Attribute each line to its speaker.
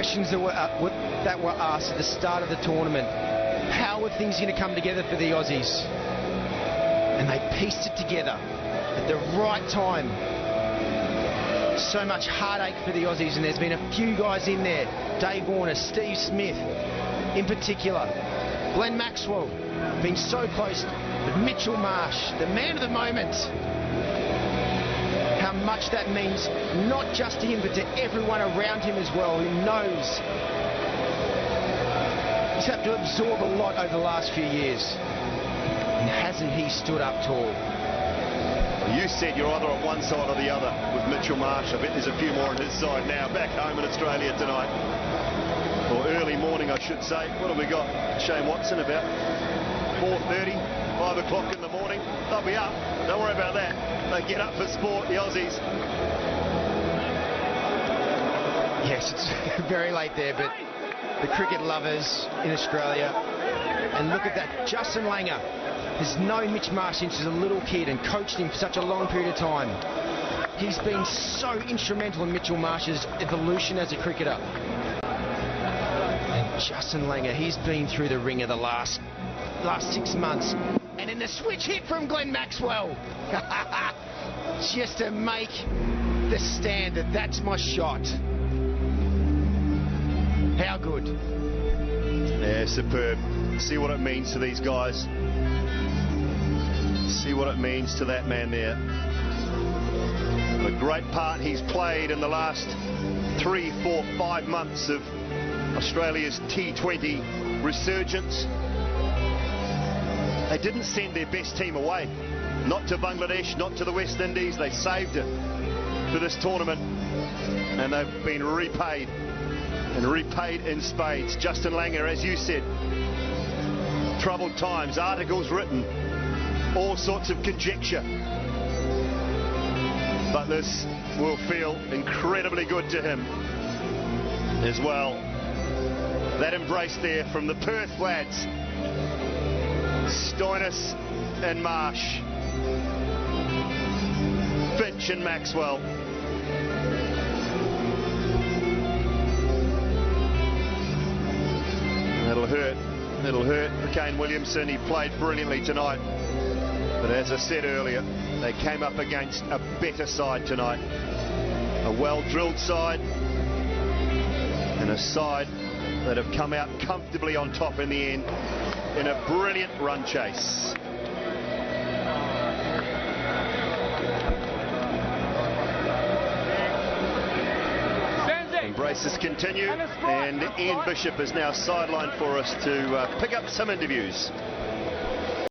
Speaker 1: questions that were asked at the start of the tournament. How are things going to come together for the Aussies? And they pieced it together at the right time. So much heartache for the Aussies, and there's been a few guys in there. Dave Warner, Steve Smith in particular. Glenn Maxwell, been so close. But Mitchell Marsh, the man of the moment. How much that means, not just to him, but to everyone around him as well, who knows. He's had to absorb a lot over the last few years. And hasn't he stood up tall?
Speaker 2: You said you're either on one side or the other with Mitchell Marsh. I bet there's a few more on his side now, back home in Australia tonight. Or early morning, I should say. What have we got? Shane Watson about 4:30, 5 o'clock in the morning. They'll be up. Don't worry about that. They get up for sport, the Aussies.
Speaker 1: Yes, it's very late there, but the cricket lovers in Australia. And look at that, Justin Langer has known Mitch Marsh since he was a little kid and coached him for such a long period of time. He's been so instrumental in Mitchell Marsh's evolution as a cricketer. And Justin Langer, he's been through the ringer the last 6 months. And in the switch hit from Glenn Maxwell. Just to make the stand that that's my shot. How good.
Speaker 2: Yeah, superb. See what it means to these guys. See what it means to that man there. The great part he's played in the last 3, 4, 5 months of Australia's T20 resurgence. They didn't send their best team away. Not to Bangladesh, not to the West Indies. They saved it for this tournament. And they've been repaid. And repaid in spades. Justin Langer, as you said, troubled times, articles written, all sorts of conjecture. But this will feel incredibly good to him as well. That embrace there from the Perth lads. Stoinis and Marsh. Finch and Maxwell. It'll hurt. It'll hurt for Kane Williamson. He played brilliantly tonight. But as I said earlier, they came up against a better side tonight. A well-drilled side. And a side that have come out comfortably on top in the end in a brilliant run chase. Embraces continue, and Ian Bishop is now sidelined for us to pick up some interviews.